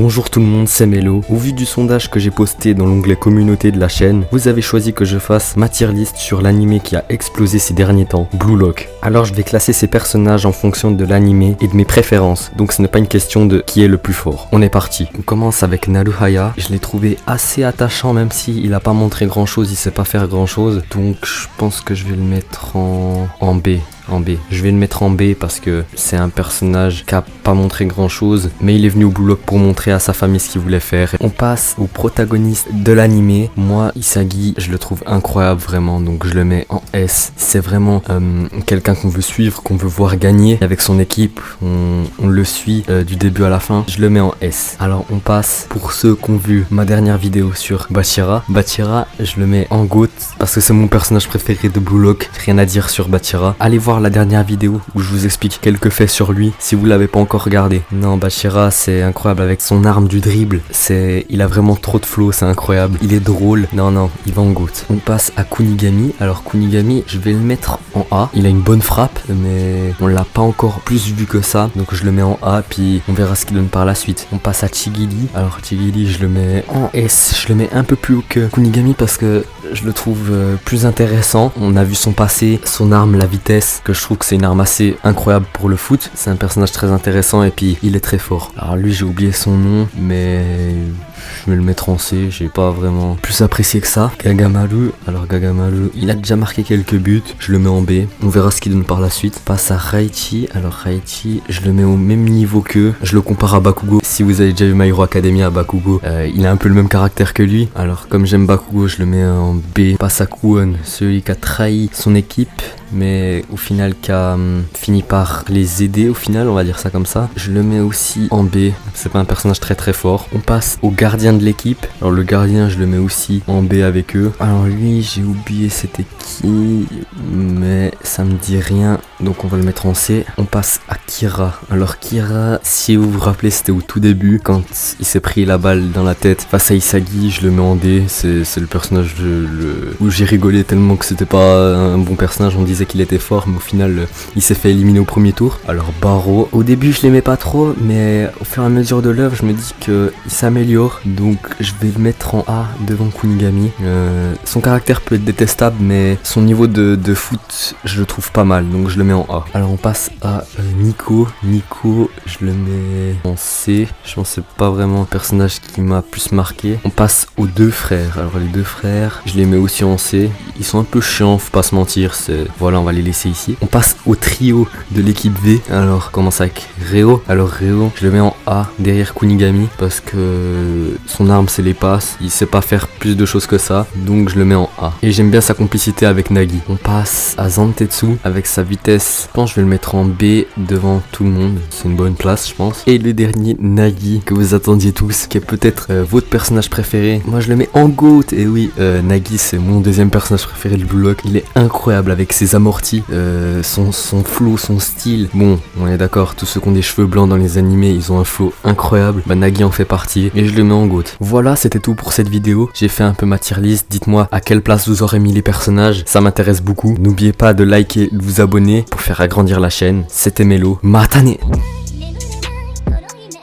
Bonjour tout le monde, c'est Melo. Au vu du sondage que j'ai posté dans l'onglet communauté de la chaîne, vous avez choisi que je fasse ma tier list sur l'anime qui a explosé ces derniers temps, Blue Lock. Alors je vais classer ces personnages en fonction de l'anime et de mes préférences, donc ce n'est pas une question de qui est le plus fort. On est parti. On commence avec Naruhaya. Je l'ai trouvé assez attachant même s'il a pas montré grand chose, il sait pas faire grand chose, donc je pense que je vais le mettre en B. Je vais le mettre en B parce que c'est un personnage qui a pas montré grand chose, mais il est venu au Blue Lock pour montrer à sa famille ce qu'il voulait faire. On passe au protagoniste de l'anime. Moi, Isagi, je le trouve incroyable vraiment, donc je le mets en S. C'est vraiment quelqu'un qu'on veut suivre, qu'on veut voir gagner avec son équipe. On le suit du début à la fin. Je le mets en S. Alors on passe pour ceux qui ont vu ma dernière vidéo sur Bachira. Bachira, je le mets en GOAT parce que c'est mon personnage préféré de Blue Lock. Rien à dire sur Bachira. Allez voir la dernière vidéo où je vous explique quelques faits sur lui si vous l'avez pas encore regardé. Non, Bachira c'est incroyable avec son arme du dribble. Il a vraiment trop de flow, c'est incroyable. Il est drôle. Non, il va en GOAT. On passe à Kunigami. Alors Kunigami, je vais le mettre en A. Il a une bonne frappe, mais on l'a pas encore plus vu que ça. Donc je le mets en A, puis on verra ce qu'il donne par la suite. On passe à Chigili. Alors Chigili, je le mets en S. Je le mets un peu plus haut que Kunigami parce que je le trouve plus intéressant. On a vu son passé, son arme, la vitesse, que je trouve que c'est une arme assez incroyable pour le foot. C'est un personnage très intéressant et puis il est très fort. Alors lui, j'ai oublié son nom, mais je vais le mettre en C. J'ai pas vraiment plus apprécié que ça. Gagamaru. Alors Gagamaru, il a déjà marqué quelques buts. Je le mets en B. On verra ce qu'il donne par la suite. On passe à Raichi. Alors Raichi, je le mets au même niveau qu'eux. Je le compare à Bakugo. Si vous avez déjà vu My Hero Academia, Bakugo, il a un peu le même caractère que lui. Alors comme j'aime Bakugo, je le mets en B. On passe à Kuon, celui qui a trahi son équipe, mais au final qui a fini par les aider au final, on va dire ça comme ça. Je le mets aussi en B. C'est pas un personnage très fort. On passe au gardien de l'équipe. Alors le gardien, je le mets aussi en B avec eux. Alors lui, j'ai oublié c'était qui, mais ça me dit rien, donc on va le mettre en C. On passe à Kira. Alors Kira, si vous vous rappelez, c'était au tout début quand il s'est pris la balle dans la tête face à Isagi. Je le mets en D. C'est le personnage où j'ai rigolé tellement que c'était pas un bon personnage. On disait qu'il était fort, mais au final il s'est fait éliminer au premier tour. Alors Barreau, au début je l'aimais pas trop, mais au fur et à mesure de l'œuvre je me dis qu'il s'améliore, donc je vais le mettre en A devant Kunigami. Son caractère peut être détestable, mais son niveau de foot je le trouve pas mal, donc je le mets en A. Alors on passe à Nico. Je le mets en C. Je pense que c'est pas vraiment un personnage qui m'a plus marqué. On passe aux deux frères. Alors les deux frères, je les mets aussi en C. Ils sont un peu chiants, faut pas se mentir. Voilà, on va les laisser ici. On passe au trio de l'équipe V. Alors on commence avec Reo. Alors Reo, je le mets en A derrière Kunigami parce que son arme c'est les passes. Il sait pas faire plus de choses que ça, donc je le mets en A. Et j'aime bien sa complicité avec Nagi. On passe à Zantetsu avec sa vitesse. Je pense que je vais le mettre en B devant tout le monde. C'est une bonne place, je pense. Et le dernier, Nagi, que vous attendiez tous, qui est peut-être votre personnage préféré. Moi je le mets en GOAT. Et oui, Nagi c'est mon deuxième personnage préféré de Blue Lock. Il est incroyable avec ses amortis, son flow, son style. Bon, on est d'accord, tous ceux qui ont des cheveux blancs dans les animés, ils ont un flow incroyable. Bah Nagi en fait partie et je le mets en GOAT. Voilà, c'était tout pour cette vidéo. J'ai fait un peu ma tier list. Dites-moi à quelle place vous aurez mis les personnages. Ça m'intéresse beaucoup. N'oubliez pas de liker, de vous abonner pour faire agrandir la chaîne. C'était Melo. Matane!